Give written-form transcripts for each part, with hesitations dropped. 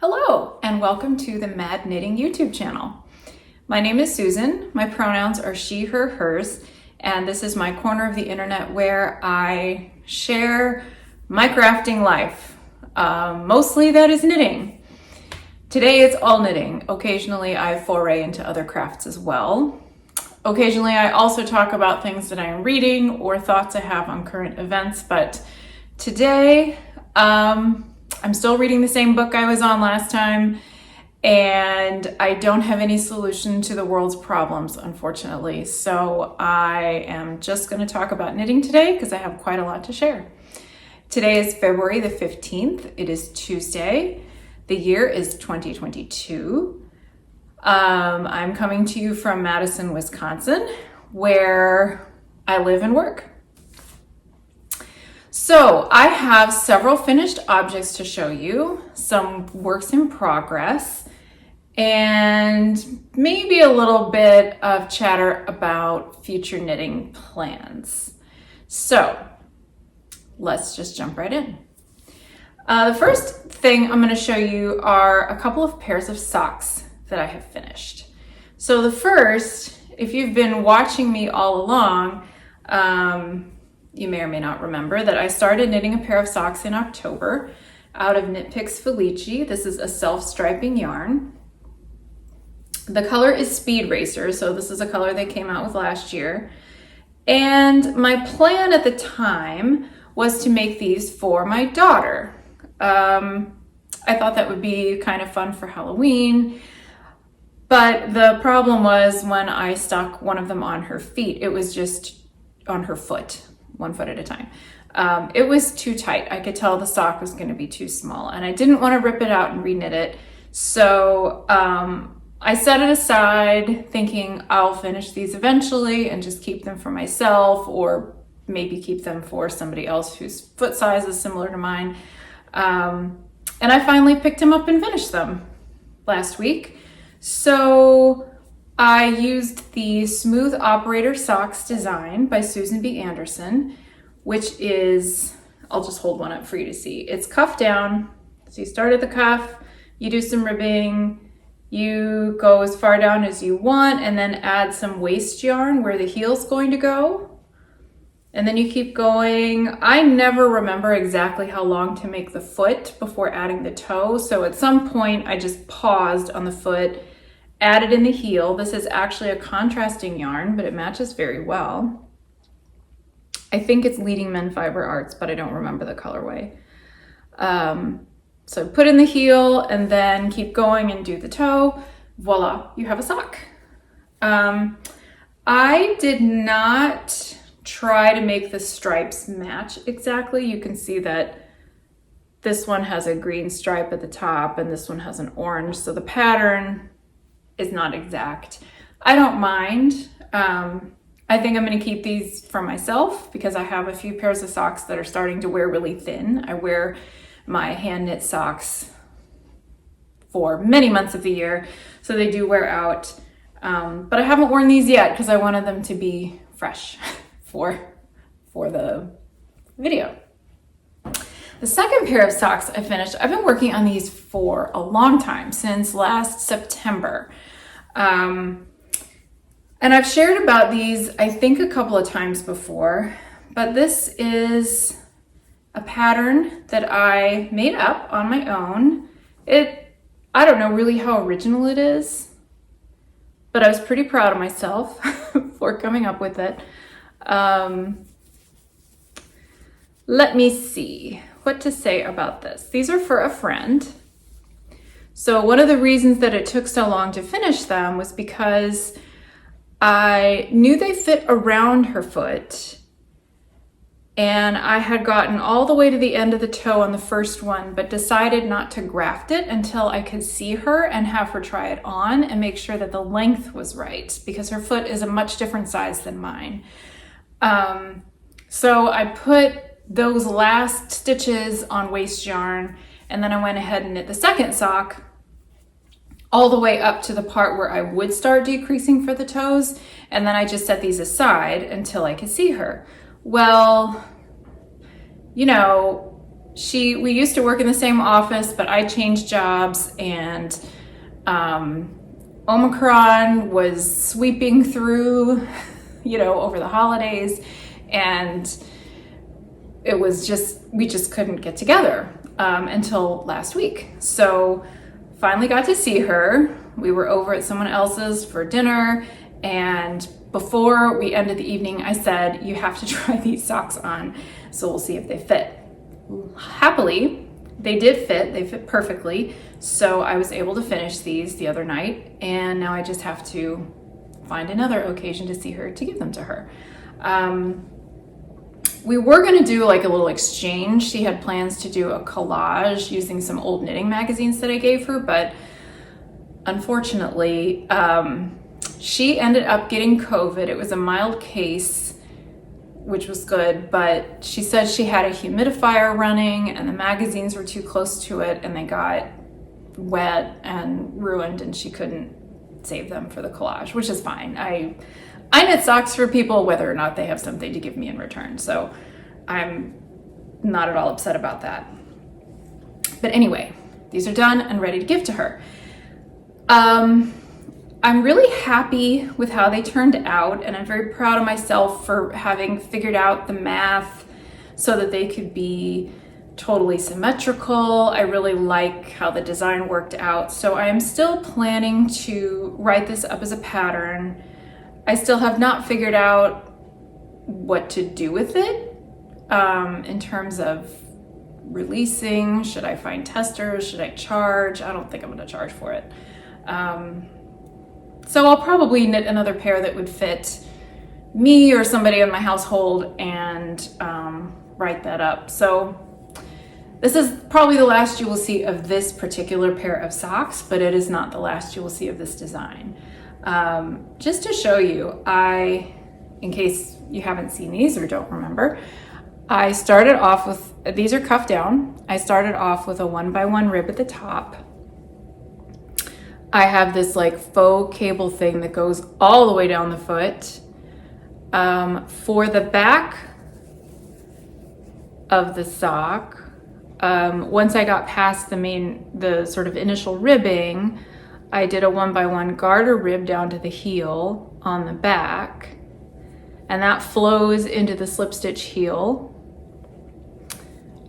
Hello, and welcome to the Mad Knitting YouTube channel. My name is Susan. My pronouns are she, her, hers, and this is my corner of the internet where I share my crafting life. Mostly that is knitting. Today it's all knitting. Occasionally I foray into other crafts as well. Occasionally I also talk about things that I am reading or thoughts I have on current events, but today I'm still reading the same book I was on last time, and I don't have any solution to the world's problems, unfortunately. So I am just going to talk about knitting today because I have quite a lot to share. Today is February the 15th. It is Tuesday. The year is 2022. I'm coming to you from Madison, Wisconsin, where I live and work. So I have several finished objects to show you, some works in progress, and maybe a little bit of chatter about future knitting plans. So let's just jump right in. The first thing I'm going to show you are a couple of pairs of socks that I have finished. So the first, if you've been watching me all along, you may or may not remember that I started knitting a pair of socks in October out of Knitpicks Felici. This is a self-striping yarn. The color is Speed Racer, so this is a color they came out with last year. And my plan at the time was to make these for my daughter. I thought that would be kind of fun for Halloween, but the problem was when I stuck one of them on her feet, it was just on her foot. 1 foot at a time. It was too tight. I could tell the sock was going to be too small, and I didn't want to rip it out and reknit it. So I set it aside thinking I'll finish these eventually and just keep them for myself, or maybe keep them for somebody else whose foot size is similar to mine. And I finally picked them up and finished them last week. So I used the Smooth Operator Socks design by Susan B. Anderson, which is, I'll just hold one up for you to see. It's cuff down. So you start at the cuff, you do some ribbing, you go as far down as you want, and then add some waste yarn where the heel's going to go. And then you keep going. I never remember exactly how long to make the foot before adding the toe. So at some point I just paused on the foot, added in the heel. This is actually a contrasting yarn, but it matches very well. I think it's Leading Men Fiber Arts, but I don't remember the colorway. So put in the heel and then keep going and do the toe. Voila, you have a sock. I did not try to make the stripes match exactly. You can see that this one has a green stripe at the top and this one has an orange. So the pattern is not exact. I don't mind. I think I'm going to keep these for myself because I have a few pairs of socks that are starting to wear really thin. I wear my hand knit socks for many months of the year, so they do wear out. But I haven't worn these yet because I wanted them to be fresh for the video. The second pair of socks I finished, I've been working on these for a long time, since last September. And I've shared about these, I think, a couple of times before, but this is a pattern that I made up on my own. I don't know really how original it is, but I was pretty proud of myself for coming up with it. Let me see what to say about this. These are for a friend. So one of the reasons that it took so long to finish them was because I knew they fit around her foot, and I had gotten all the way to the end of the toe on the first one, but decided not to graft it until I could see her and have her try it on and make sure that the length was right, because her foot is a much different size than mine. So I put those last stitches on waste yarn, and then I went ahead and knit the second sock all the way up to the part where I would start decreasing for the toes, and then I just set these aside until I could see her. Well, you know, we used to work in the same office, but I changed jobs, and Omicron was sweeping through, over the holidays, and we just couldn't get together until last week. So finally got to see her. We were over at someone else's for dinner, and before we ended the evening, I said, you have to try these socks on, so we'll see if they fit. Happily, they did fit. They fit perfectly. So I was able to finish these the other night, and now I just have to find another occasion to see her to give them to her. We were going to do like a little exchange. She had plans to do a collage using some old knitting magazines that I gave her, but unfortunately, she ended up getting COVID. It was a mild case, which was good, but she said she had a humidifier running and the magazines were too close to it and they got wet and ruined, and she couldn't save them for the collage, which is fine. I knit socks for people whether or not they have something to give me in return, so I'm not at all upset about that. But anyway, these are done and ready to give to her. I'm really happy with how they turned out, and I'm very proud of myself for having figured out the math so that they could be totally symmetrical. I really like how the design worked out. So I am still planning to write this up as a pattern. I still have not figured out what to do with it in terms of releasing. Should I find testers? Should I charge? I don't think I'm going to charge for it. So I'll probably knit another pair that would fit me or somebody in my household and write that up. So this is probably the last you will see of this particular pair of socks, but it is not the last you will see of this design. Just to show you, in case you haven't seen these or don't remember, I started off with, these are cuffed down. I started off with a 1x1 rib at the top. I have this like faux cable thing that goes all the way down the foot. For the back of the sock, once I got past the sort of initial ribbing, I did a 1x1 garter rib down to the heel on the back, and that flows into the slip stitch heel.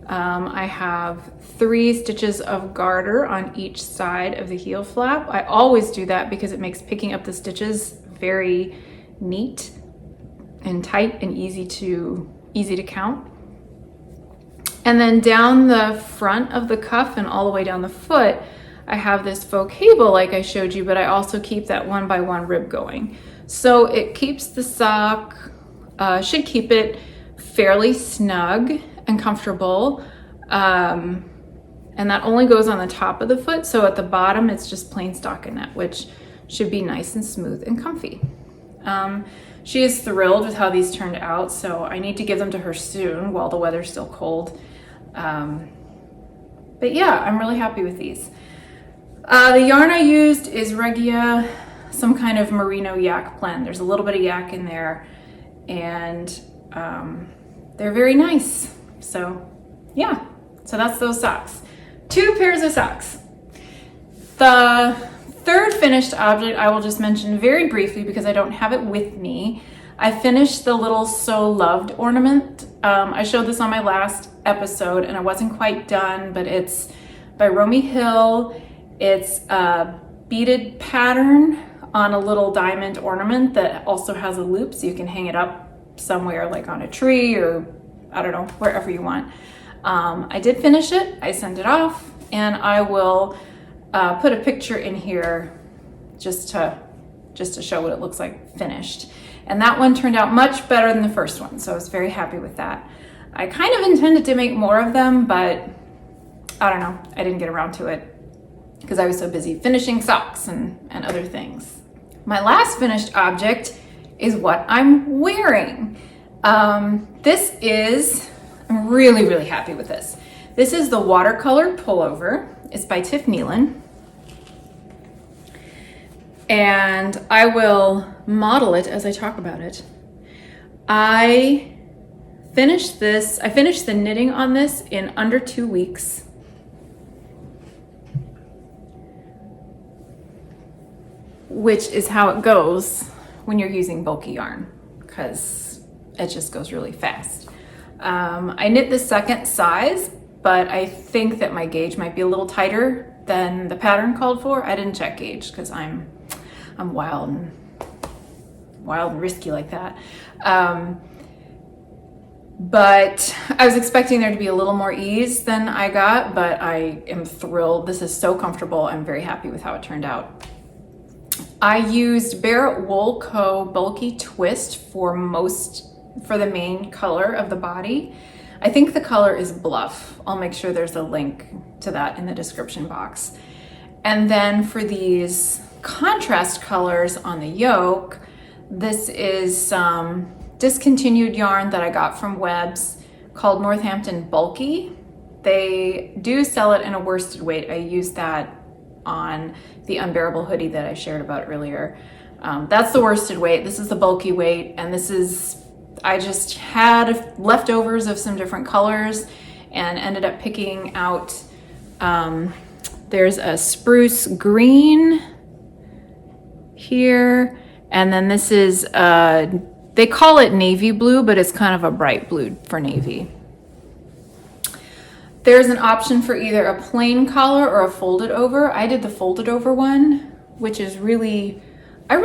I have 3 stitches of garter on each side of the heel flap. I always do that because it makes picking up the stitches very neat and tight and easy to count. And then down the front of the cuff and all the way down the foot, I have this faux cable like I showed you, but I also keep that 1x1 rib going. So it keeps the sock, should keep it fairly snug and comfortable. And that only goes on the top of the foot. So at the bottom, it's just plain stockinette, which should be nice and smooth and comfy. She is thrilled with how these turned out, so I need to give them to her soon while the weather's still cold. But yeah, I'm really happy with these. The yarn I used is Regia, some kind of merino yak blend. There's a little bit of yak in there, and they're very nice. So yeah, so that's those socks. 2 pairs of socks. The third finished object I will just mention very briefly because I don't have it with me. I finished the little So Loved ornament. I showed this on my last episode and I wasn't quite done, but it's by Romy Hill. It's a beaded pattern on a little diamond ornament that also has a loop, so you can hang it up somewhere like on a tree or I don't know, wherever you want. I did finish it. I sent it off, and I will put a picture in here just to show what it looks like finished. And that one turned out much better than the first one, so I was very happy with that. I kind of intended to make more of them, but I don't know, I didn't get around to it because I was so busy finishing socks and other things. My last finished object is what I'm wearing. I'm really, really happy with this. This is the Watercolored Pullover. It's by Tiff Nealon. And I will model it as I talk about it. I finished this. I finished the knitting on this in under 2 weeks. Which is how it goes when you're using bulky yarn, because it just goes really fast. I knit the second size, but I think that my gauge might be a little tighter than the pattern called for. I didn't check gauge because I'm wild and risky like that. But I was expecting there to be a little more ease than I got, but I am thrilled. This is so comfortable. I'm very happy with how it turned out. I used Barrett Wool Co. Bulky Twist for the main color of the body. I think the color is Bluff. I'll make sure there's a link to that in the description box. And then for these contrast colors on the yoke, this is some discontinued yarn that I got from Webs called Northampton Bulky. They do sell it in a worsted weight. I used that on the unbearable hoodie that I shared about earlier. That's the worsted weight. This is the bulky weight, and this is, I just had leftovers of some different colors and ended up picking out, there's a spruce green here, and then this is, they call it navy blue, but it's kind of a bright blue for navy. There's an option for either a plain collar or a folded over. I did the folded over one, which is really, I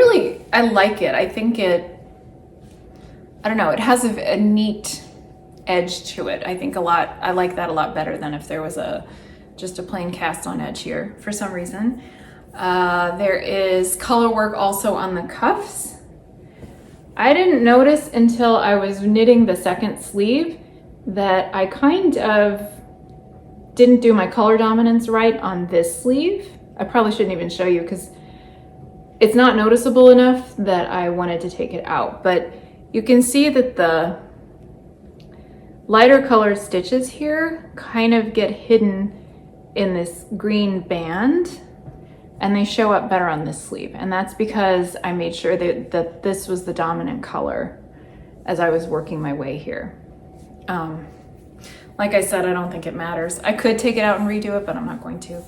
like it. I think it, I don't know, it has a neat edge to it. I like that a lot better than if there was just a plain cast on edge here for some reason. There is color work also on the cuffs. I didn't notice until I was knitting the second sleeve that I kind of didn't do my color dominance right on this sleeve. I probably shouldn't even show you because it's not noticeable enough that I wanted to take it out. But you can see that the lighter colored stitches here kind of get hidden in this green band, and they show up better on this sleeve. And that's because I made sure that this was the dominant color as I was working my way here. Like I said, I don't think it matters. I could take it out and redo it, but I'm not going to.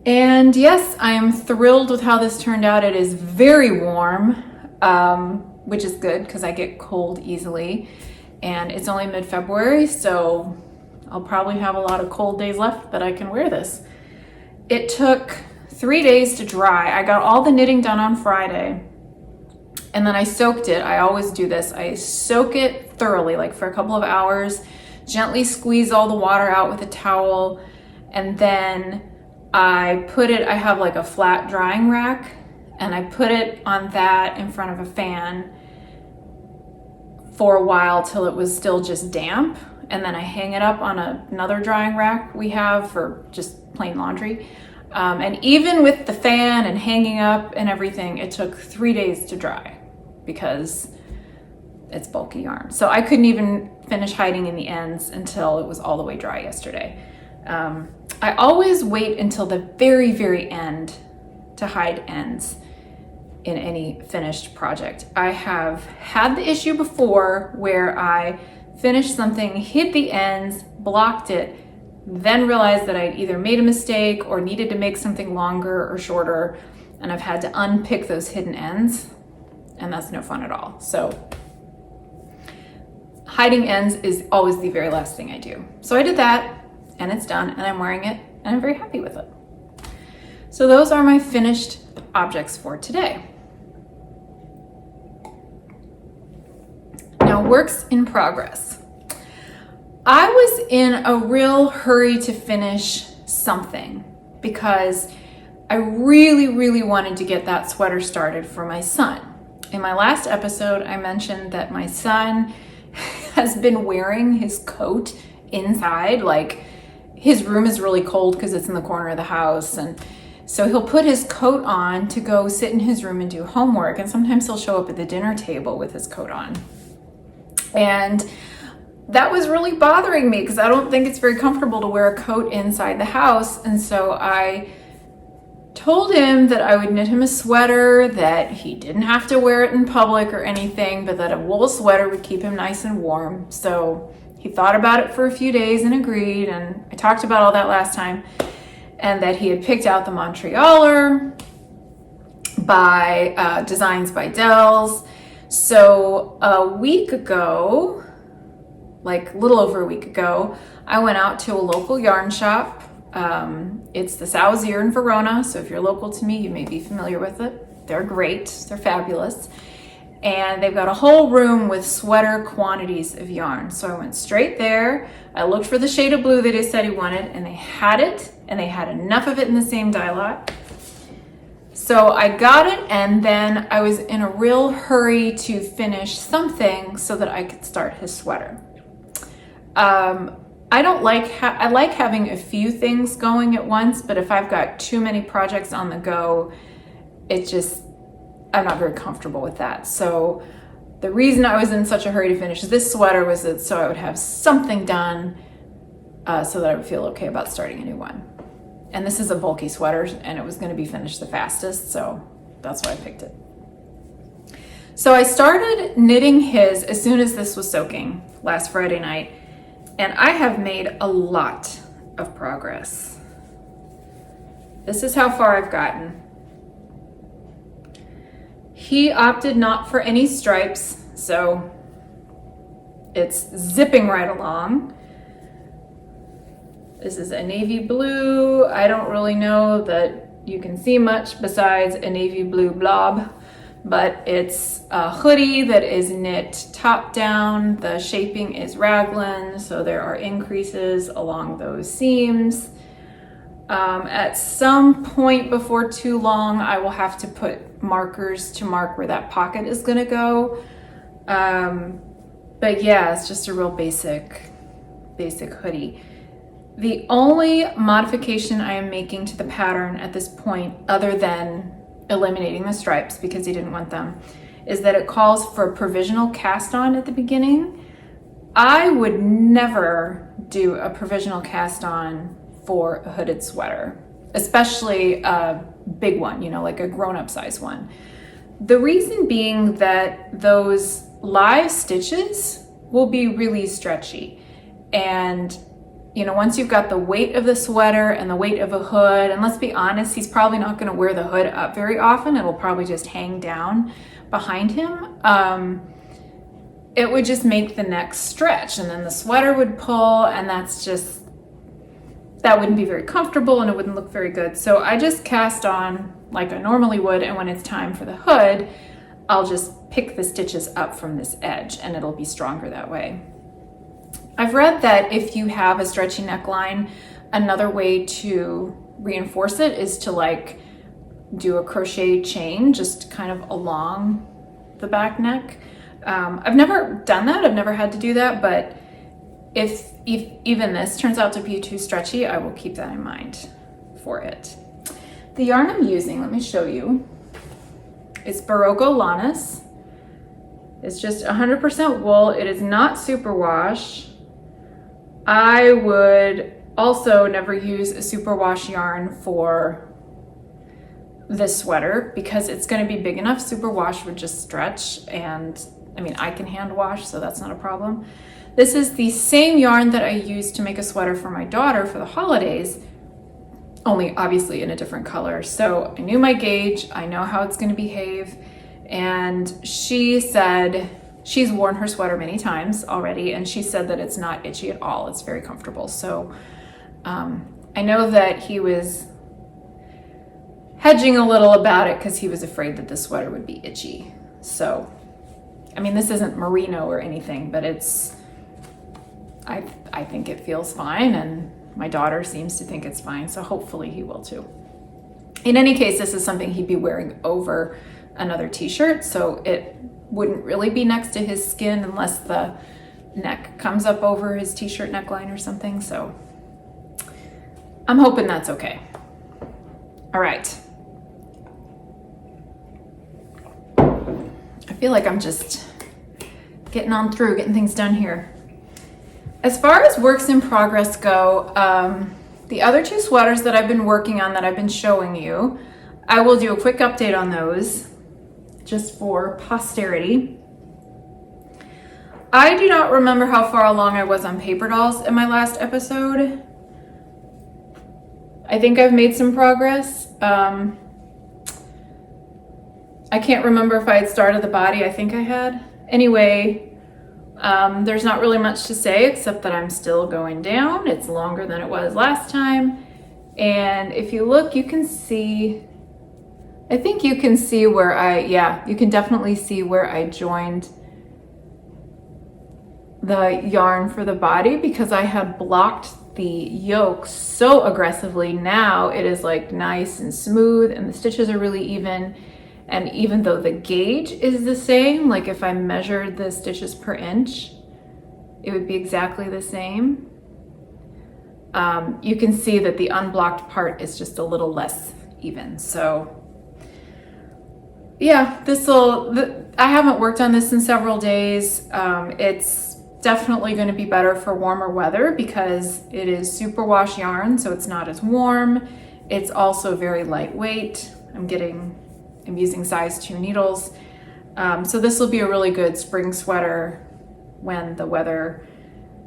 And yes, I am thrilled with how this turned out. It is very warm, which is good because I get cold easily. And it's only mid-February, so I'll probably have a lot of cold days left that I can wear this. It took 3 days to dry. I got all the knitting done on Friday. And then I soaked it. I always do this. I soak it thoroughly, like for a couple of hours, gently squeeze all the water out with a towel. And then I have like a flat drying rack, and I put it on that in front of a fan for a while till it was still just damp. And then I hang it up on another drying rack we have for just plain laundry. And even with the fan and hanging up and everything, it took 3 days to dry because it's bulky yarn. So I couldn't even finish hiding in the ends until it was all the way dry yesterday. I always wait until the very, very end to hide ends in any finished project. I have had the issue before where I finished something, hid the ends, blocked it, then realized that I'd either made a mistake or needed to make something longer or shorter, and I've had to unpick those hidden ends, and that's no fun at all. So hiding ends is always the very last thing I do. So I did that, and it's done, and I'm wearing it, and I'm very happy with it. So those are my finished objects for today. Now, works in progress. I was in a real hurry to finish something because I really, really wanted to get that sweater started for my son. In my last episode, I mentioned that my son has been wearing his coat inside. Like, his room is really cold because it's in the corner of the house, and so he'll put his coat on to go sit in his room and do homework, and sometimes he'll show up at the dinner table with his coat on. And that was really bothering me because I don't think it's very comfortable to wear a coat inside the house. And so I told him that I would knit him a sweater, that he didn't have to wear it in public or anything, but that a wool sweater would keep him nice and warm. So he thought about it for a few days and agreed, and I talked about all that last time, and that he had picked out the Montrealer by Designs by Dells. So a week ago, like a little over a week ago, I went out to a local yarn shop. It's the Sauzier in Verona, so if you're local to me, you may be familiar with it. They're great, they're fabulous. And they've got a whole room with sweater quantities of yarn. So I went straight there, I looked for the shade of blue that he said he wanted, and they had it, and they had enough of it in the same dye lot. So I got it, and then I was in a real hurry to finish something so that I could start his sweater. I like having a few things going at once, but if I've got too many projects on the go, I'm not very comfortable with that. So the reason I was in such a hurry to finish this sweater was that so I would have something done so that I would feel okay about starting a new one. And this is a bulky sweater, and it was going to be finished the fastest, so that's why I picked it. So I started knitting his as soon as this was soaking last Friday night, and I have made a lot of progress. This is how far I've gotten. He opted not for any stripes, so it's zipping right along. This is a navy blue. I don't really know that you can see much besides a navy blue blob, but it's a hoodie that is knit top down. The shaping is raglan, so there are increases along those seams. At some point before too long, I will have to put markers to mark where that pocket is gonna go. But yeah, it's just a real basic hoodie. The only modification I am making to the pattern at this point, other than eliminating the stripes because he didn't want them, is that it calls for a provisional cast on at the beginning. I would never do a provisional cast on for a hooded sweater, especially a big one, like a grown-up size one. The reason being that those live stitches will be really stretchy, and once you've got the weight of the sweater and the weight of a hood, and let's be honest, he's probably not going to wear the hood up very often. It'll probably just hang down behind him. It would just make the neck stretch, and then the sweater would pull, and that wouldn't be very comfortable, and it wouldn't look very good. So I just cast on like I normally would, and when it's time for the hood, I'll just pick the stitches up from this edge, and it'll be stronger that way. I've read that if you have a stretchy neckline, another way to reinforce it is to do a crochet chain just kind of along the back neck. I've never done that. I've never had to do that, but if even this turns out to be too stretchy, I will keep that in mind for it. The yarn I'm using, let me show you. It's Berroco Lanas. It's just 100% wool. It is not superwash. I would also never use a superwash yarn for this sweater because it's going to be big enough. Superwash would just stretch, and I can hand wash, so that's not a problem. This is the same yarn that I used to make a sweater for my daughter for the holidays, only obviously in a different color. So I knew my gauge, I know how it's going to behave, and she said she's worn her sweater many times already, and she said that it's not itchy at all. It's very comfortable. So I know that he was hedging a little about it because he was afraid that the sweater would be itchy. So, this isn't merino or anything, but I think it feels fine, and my daughter seems to think it's fine, so hopefully he will too. In any case, this is something he'd be wearing over another t-shirt, so it wouldn't really be next to his skin unless the neck comes up over his t-shirt neckline or something, so I'm hoping that's okay. All right. I feel like I'm just getting things done here. As far as works in progress go, The other two sweaters that I've been working on that I've been showing you, I will do a quick update on those just for posterity. I do not remember how far along I was on paper dolls in my last episode. I think I've made some progress. I can't remember if I had started the body. I think I had. Anyway, there's not really much to say except that I'm still going down. It's longer than it was last time. And if you look, you can see, I think you can see where you can definitely see where I joined the yarn for the body because I had blocked the yoke so aggressively. Now it is like nice and smooth and the stitches are really even. And even though the gauge is the same, like if I measured the stitches per inch, it would be exactly the same. You can see that the unblocked part is just a little less even. So yeah, I haven't worked on this in several days. It's definitely going to be better for warmer weather because it is superwash yarn, so it's not as warm. It's also very lightweight. I'm using size 2 needles. So this will be a really good spring sweater when the weather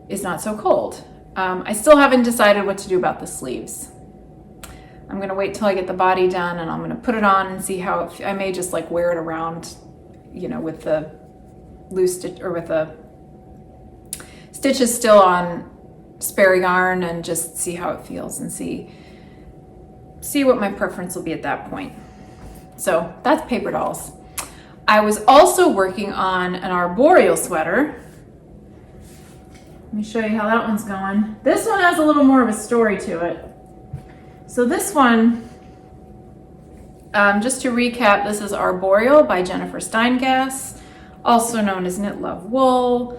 is not so cold. I still haven't decided what to do about the sleeves. I'm gonna wait till I get the body done and I'm gonna put it on and see how I may just like wear it around, with the loose stitch or with the stitches still on spare yarn and just see how it feels and see what my preference will be at that point. So that's paper dolls. I was also working on an arboreal sweater. Let me show you how that one's going. This one has a little more of a story to it. So this one, just to recap, this is Arboreal by Jennifer Steingass, also known as Knit Love Wool.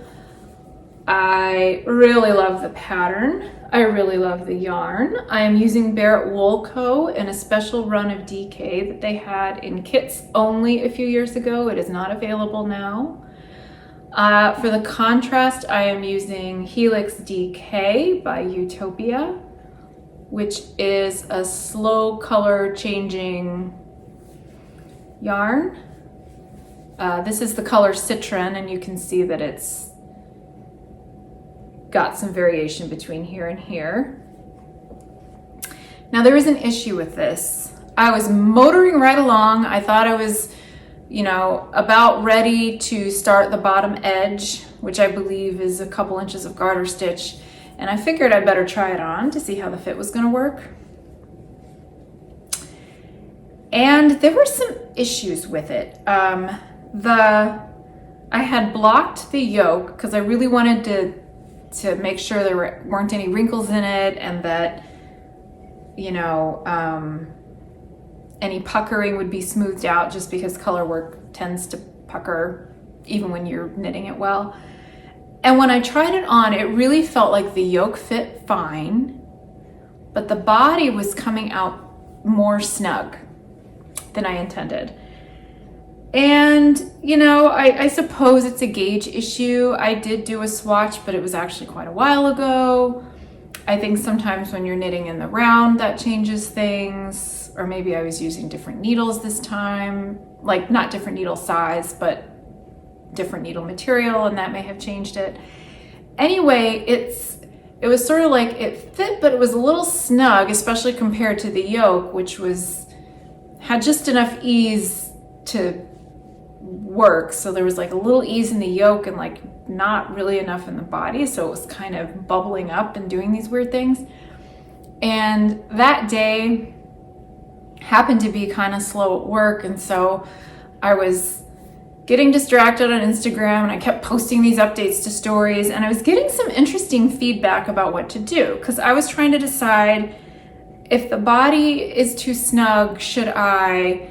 I really love the pattern. I really love the yarn. I am using Barrett Wool Co. in a special run of DK that they had in kits only a few years ago. It is not available now. For the contrast, I am using Helix DK by Utopia, which is a slow color changing yarn. This is the color Citron, and you can see that it's got some variation between here and here. Now there is an issue with this. I was motoring right along. I thought I was, about ready to start the bottom edge, which I believe is a couple inches of garter stitch. And I figured I'd better try it on to see how the fit was gonna work. And there were some issues with it. I had blocked the yoke because I really wanted to make sure there weren't any wrinkles in it and that, any puckering would be smoothed out just because color work tends to pucker even when you're knitting it well. And when I tried it on, it really felt like the yoke fit fine, but the body was coming out more snug than I intended. And, I suppose it's a gauge issue. I did do a swatch, but it was actually quite a while ago. I think sometimes when you're knitting in the round, that changes things. Or maybe I was using different needles this time. Like, not different needle size, but different needle material, and that may have changed it. Anyway, it was sort of like it fit, but it was a little snug, especially compared to the yoke, which had just enough ease to work. So there was like a little ease in the yoke and like not really enough in the body. So it was kind of bubbling up and doing these weird things. And that day happened to be kind of slow at work. And so I was getting distracted on Instagram and I kept posting these updates to stories, and I was getting some interesting feedback about what to do because I was trying to decide if the body is too snug, should I,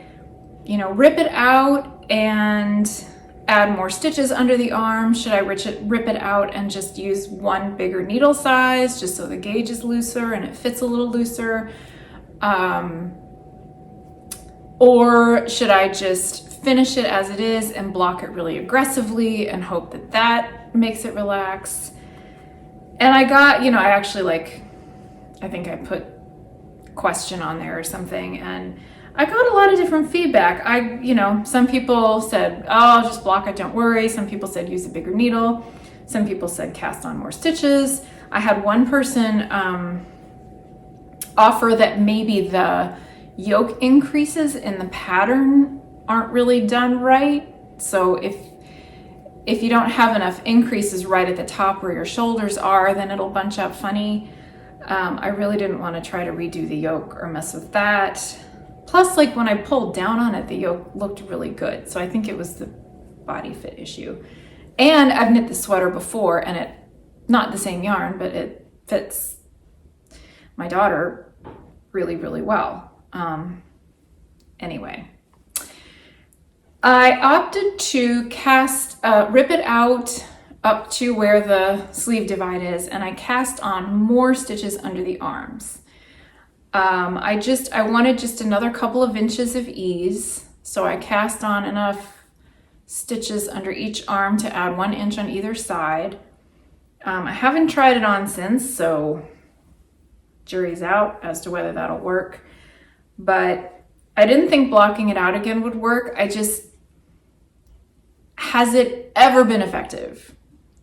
rip it out and add more stitches under the arm? Should I rip it out and just use one bigger needle size just so the gauge is looser and it fits a little looser? Or should I just finish it as it is and block it really aggressively and hope that makes it relax? And I got, I think I put question on there or something, and I got a lot of different feedback. Some people said, oh, just block it, don't worry. Some people said use a bigger needle. Some people said cast on more stitches. I had one person offer that maybe the yoke increases in the pattern aren't really done right. So if you don't have enough increases right at the top where your shoulders are, then it'll bunch up funny. I really didn't want to try to redo the yoke or mess with that. Plus, like when I pulled down on it, the yoke looked really good. So I think it was the body fit issue. And I've knit the sweater before, and not the same yarn, but it fits my daughter really, really well. Anyway, I opted to rip it out up to where the sleeve divide is, and I cast on more stitches under the arms. I wanted just another couple of inches of ease, so I cast on enough stitches under each arm to add 1 inch on either side. I haven't tried it on since, so jury's out as to whether that'll work, but I didn't think blocking it out again would work. Has it ever been effective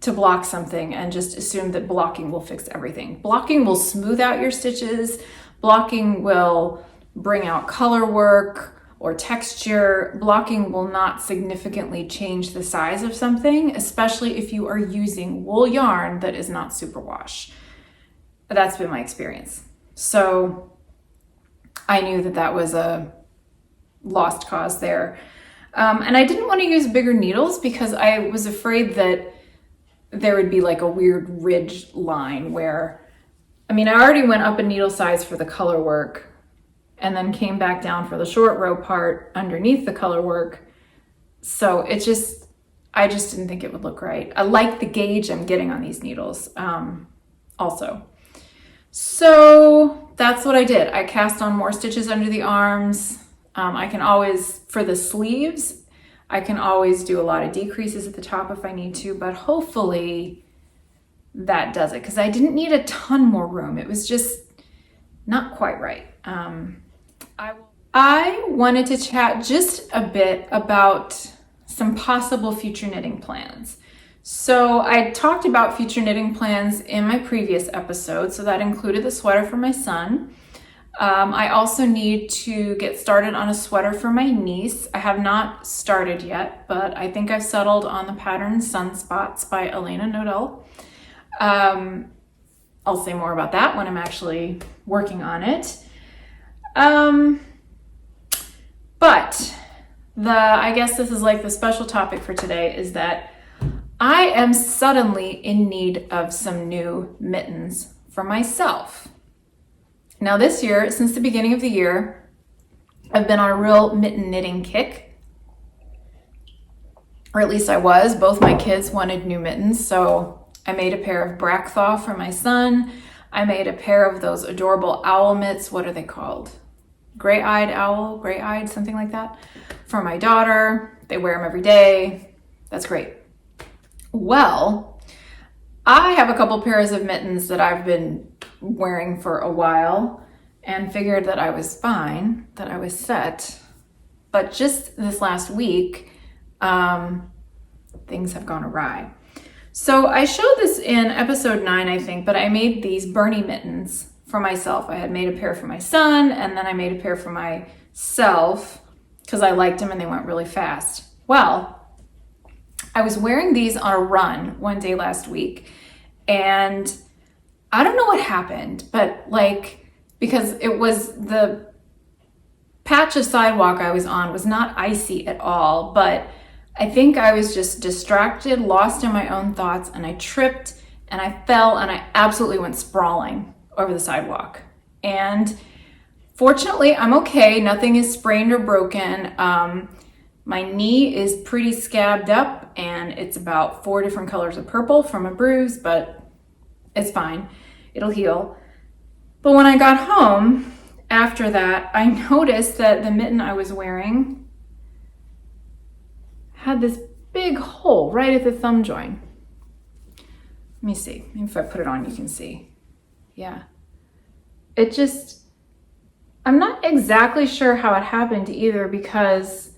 to block something and just assume that blocking will fix everything? Blocking will smooth out your stitches. Blocking will bring out color work or texture. Blocking will not significantly change the size of something, especially if you are using wool yarn that is not superwash. That's been my experience. So I knew that was a lost cause there. And I didn't want to use bigger needles because I was afraid that there would be like a weird ridge line where, I already went up a needle size for the color work and then came back down for the short row part underneath the color work. So I just didn't think it would look right. I like the gauge I'm getting on these needles also. So that's what I did. I cast on more stitches under the arms. I can always, for the sleeves, I can always do a lot of decreases at the top if I need to, but hopefully that does it, because I didn't need a ton more room. It was just not quite right. I wanted to chat just a bit about some possible future knitting plans. So I talked about future knitting plans in my previous episode, so that included the sweater for my son. I also need to get started on a sweater for my niece. I have not started yet, but I think I've settled on the pattern Sunspots by Elena Nodell. I'll say more about that when I'm actually working on it. But I guess this is like the special topic for today, is that I am suddenly in need of some new mittens for myself. Now this year, since the beginning of the year, I've been on a real mitten knitting kick. Or at least I was. Both my kids wanted new mittens, so I made a pair of Brackthaw for my son. I made a pair of those adorable owl mitts. What are they called? Gray-eyed owl, gray-eyed, something like that, for my daughter. They wear them every day. That's great. Well, I have a couple pairs of mittens that I've been wearing for a while and figured that I was fine, that I was set. But just this last week, things have gone awry. So I showed this in episode 9, I think, but I made these Bernie mittens for myself. I had made a pair for my son, and then I made a pair for myself because I liked them and they went really fast. Well, I was wearing these on a run one day last week, and I don't know what happened, but because it was the patch of sidewalk I was on was not icy at all, but I think I was just distracted, lost in my own thoughts, and I tripped and I fell and I absolutely went sprawling over the sidewalk. And fortunately, I'm okay. Nothing is sprained or broken. My knee is pretty scabbed up and it's about 4 different colors of purple from a bruise, but it's fine. It'll heal. But when I got home after that, I noticed that the mitten I was wearing had this big hole right at the thumb joint. Let me see. Maybe if I put it on, you can see. Yeah. I'm not exactly sure how it happened either, because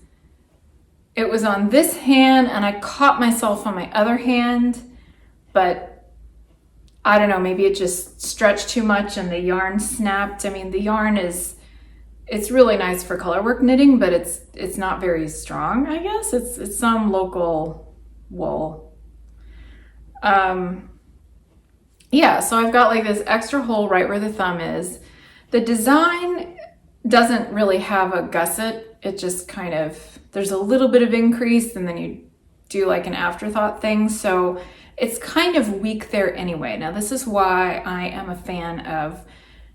it was on this hand and I caught myself on my other hand, but I don't know, maybe it just stretched too much and the yarn snapped. I mean, the yarn it's really nice for colorwork knitting, but it's not very strong, I guess. It's some local wool. Yeah, so I've got like this extra hole right where the thumb is. The design doesn't really have a gusset. It just kind of, there's a little bit of increase and then you do like an afterthought thing. So it's kind of weak there anyway. Now this is why I am a fan of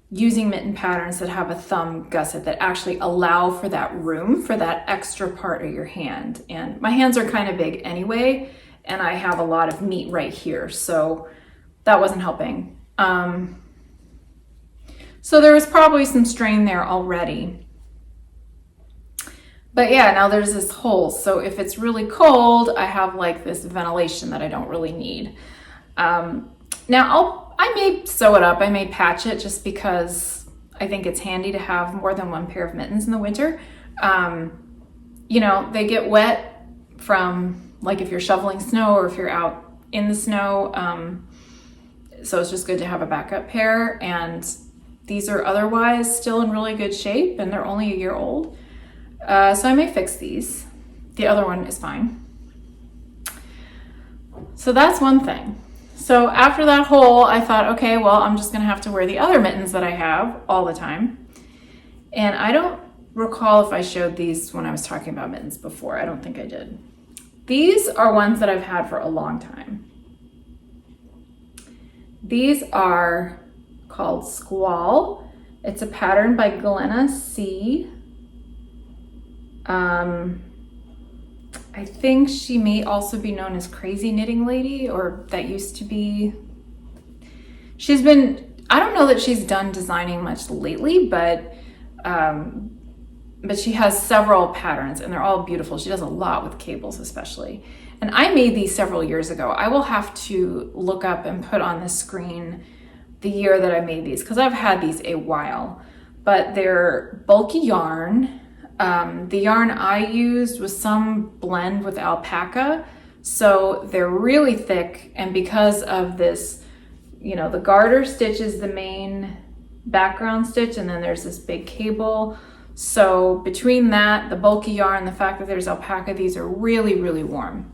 using mitten patterns that have a thumb gusset that actually allow for that room, for that extra part of your hand. And my hands are kind of big anyway, and I have a lot of meat right here, so that wasn't helping. So there was probably some strain there already. But yeah, now there's this hole. So if it's really cold, I have like this ventilation that I don't really need. Now I may sew it up, I may patch it just because I think it's handy to have more than one pair of mittens in the winter. You know, they get wet from, like if you're shoveling snow or if you're out in the snow. So it's just good to have a backup pair, and these are otherwise still in really good shape and they're only a year old. So I may fix these. The other one is fine. So that's one thing. So after that hole, I thought, okay, well, I'm just gonna have to wear the other mittens that I have all the time. And I don't recall if I showed these when I was talking about mittens before. I don't think I did. These are ones that I've had for a long time. These are called Squall. It's a pattern by Glenna C. I think she may also be known as Crazy Knitting Lady, or that used to be. She's been, I don't know that she's done designing much lately, but she has several patterns and they're all beautiful. She does a lot with cables especially. And I made these several years ago. I will have to look up and put on the screen the year that I made these, because I've had these a while, but they're bulky yarn. The yarn I used was some blend with alpaca, so they're really thick, and because of this, you know, the garter stitch is the main background stitch, and then there's this big cable. So between that, the bulky yarn, the fact that there's alpaca, these are really, really warm.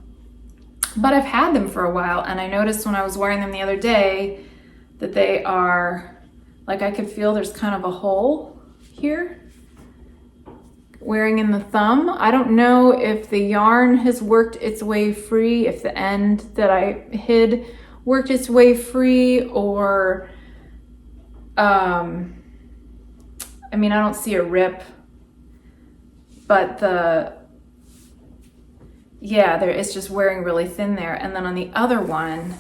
But I've had them for a while, and I noticed when I was wearing them the other day that they are, like, I could feel there's kind of a hole here wearing in the thumb. I don't know if the yarn has worked its way free, if the end that I hid worked its way free, or I mean, I don't see a rip, but it's just wearing really thin there. And then on the other one,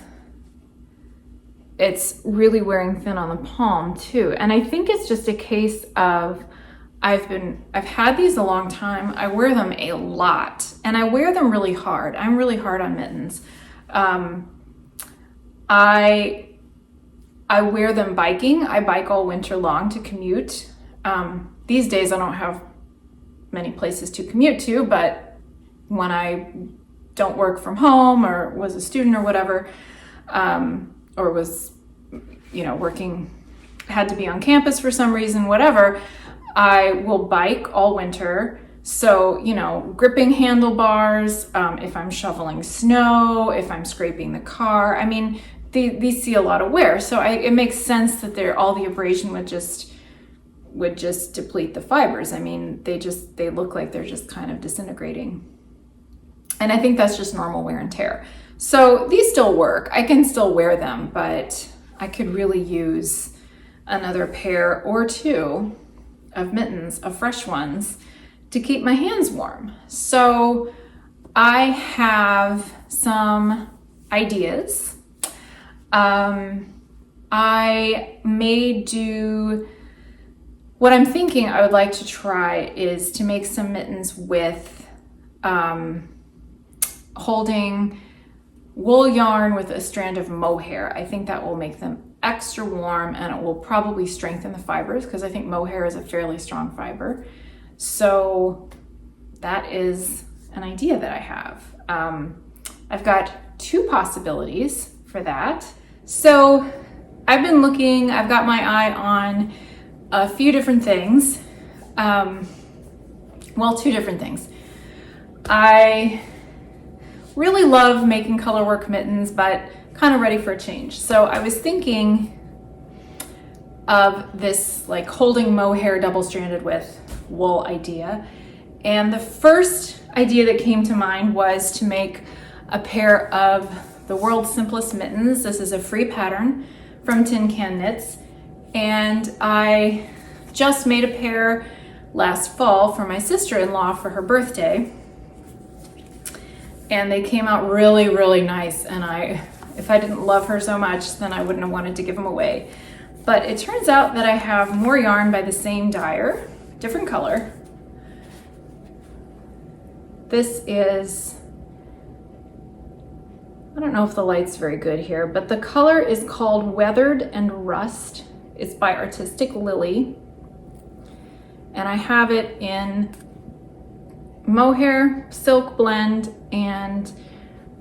it's really wearing thin on the palm too. And I think it's just a case of I've had these a long time. I wear them a lot, and I wear them really hard. I'm really hard on mittens. I wear them biking. I bike all winter long to commute. These days I don't have many places to commute to, but when I don't work from home or was a student or whatever, or was, you know, working, had to be on campus for some reason, whatever, I will bike all winter. So, you know, gripping handlebars, if I'm shoveling snow, if I'm scraping the car, I mean, these see a lot of wear. So it makes sense that all the abrasion would just deplete the fibers. I mean, they look like they're just kind of disintegrating. And I think that's just normal wear and tear. So these still work. I can still wear them, but I could really use another pair or two of mittens, of fresh ones, to keep my hands warm. So I have some ideas. I may do, what I'm thinking I would like to try is to make some mittens with holding wool yarn with a strand of mohair. I think that will make them extra warm, and it will probably strengthen the fibers because I think mohair is a fairly strong fiber. So that is an idea that I have. I've got two possibilities for that. So I've been looking, I've got my eye on a few different things. Well, two different things. I really love making colorwork mittens, but kind of ready for a change. So I was thinking of this like holding mohair double-stranded with wool idea. And the first idea that came to mind was to make a pair of the world's simplest mittens. This is a free pattern from Tin Can Knits. And I just made a pair last fall for my sister-in-law for her birthday. And they came out really, really nice. And if I didn't love her so much, then I wouldn't have wanted to give them away. But it turns out that I have more yarn by the same dyer, different color. This is, I don't know if the light's very good here, but the color is called Weathered and Rust. It's by Artistic Lily. And I have it in mohair, silk blend, and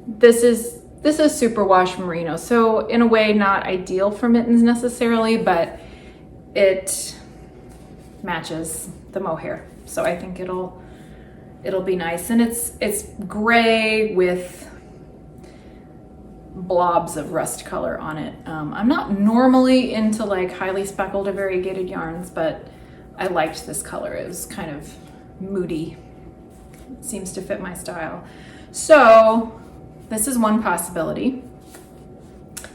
this is superwash merino. So in a way, not ideal for mittens necessarily, but it matches the mohair. So I think it'll be nice. And it's gray with blobs of rust color on it. I'm not normally into like highly speckled or variegated yarns, but I liked this color. It was kind of moody. It seems to fit my style. So this is one possibility.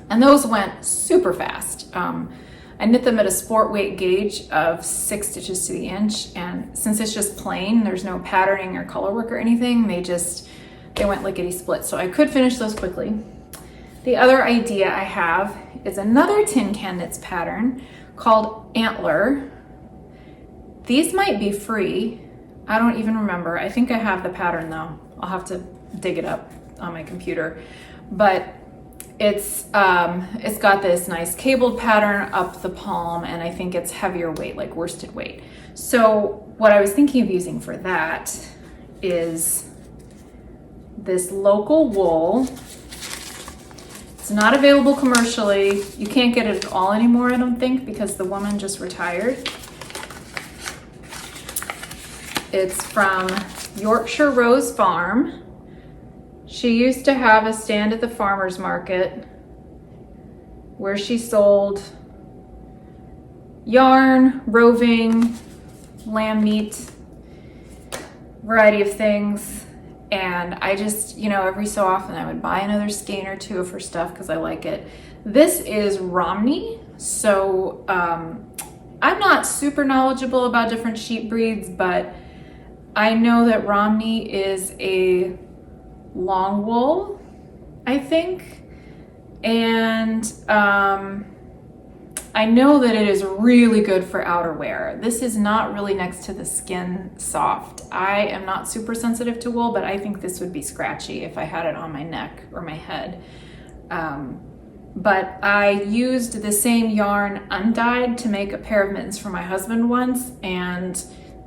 And those went super fast. I knit them at a sport weight gauge of 6 stitches to the inch. And since it's just plain, there's no patterning or color work or anything, they went lickety split. So I could finish those quickly. The other idea I have is another Tin Can Knits pattern called Antler. These might be free. I don't even remember. I think I have the pattern though. I'll have to dig it up on my computer. But it's got this nice cabled pattern up the palm, and I think it's heavier weight, like worsted weight. So what I was thinking of using for that is this local wool. It's not available commercially. You can't get it at all anymore, I don't think, because the woman just retired. It's from Yorkshire Rose Farm. She used to have a stand at the farmer's market where she sold yarn, roving, lamb meat, variety of things. And I just, every so often I would buy another skein or two of her stuff because I like it. This is Romney. So I'm not super knowledgeable about different sheep breeds, but I know that Romney is a long wool, I think. And I know that it is really good for outerwear. This is not really next to the skin soft. I am not super sensitive to wool, but I think this would be scratchy if I had it on my neck or my head. But I used the same yarn undyed to make a pair of mittens for my husband once, and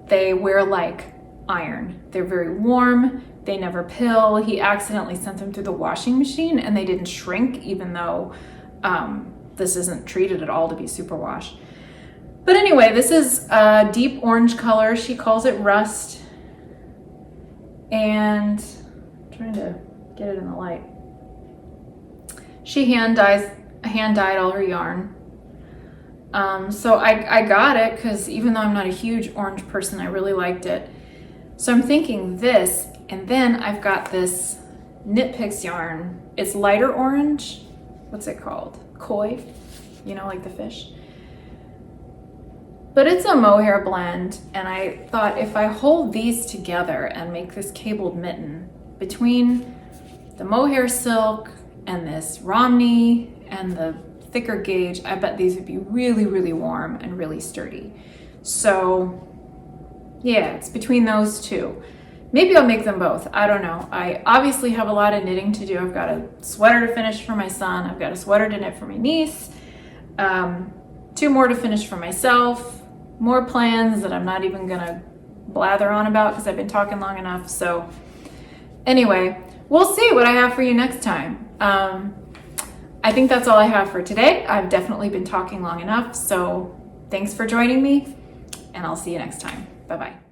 they wear like iron. They're very warm. They never pill. He accidentally sent them through the washing machine and they didn't shrink, even though this isn't treated at all to be superwash. But anyway, this is a deep orange color. She calls it Rust. And I'm trying to get it in the light. She hand dyed all her yarn. So I got it because even though I'm not a huge orange person, I really liked it. So I'm thinking this, and then I've got this Knitpicks yarn. It's lighter orange. What's it called? Koi, like the fish. But it's a mohair blend, and I thought if I hold these together and make this cabled mitten between the mohair silk and this Romney and the thicker gauge, I bet these would be really, really warm and really sturdy. So yeah, it's between those two. maybe I'll make them both. I don't know. I obviously have a lot of knitting to do. I've got a sweater to finish for my son. I've got a sweater to knit for my niece. 2 more to finish for myself. More plans that I'm not even gonna blather on about because I've been talking long enough. So anyway, we'll see what I have for you next time. I think that's all I have for today. I've definitely been talking long enough. So thanks for joining me, and I'll see you next time. Bye-bye.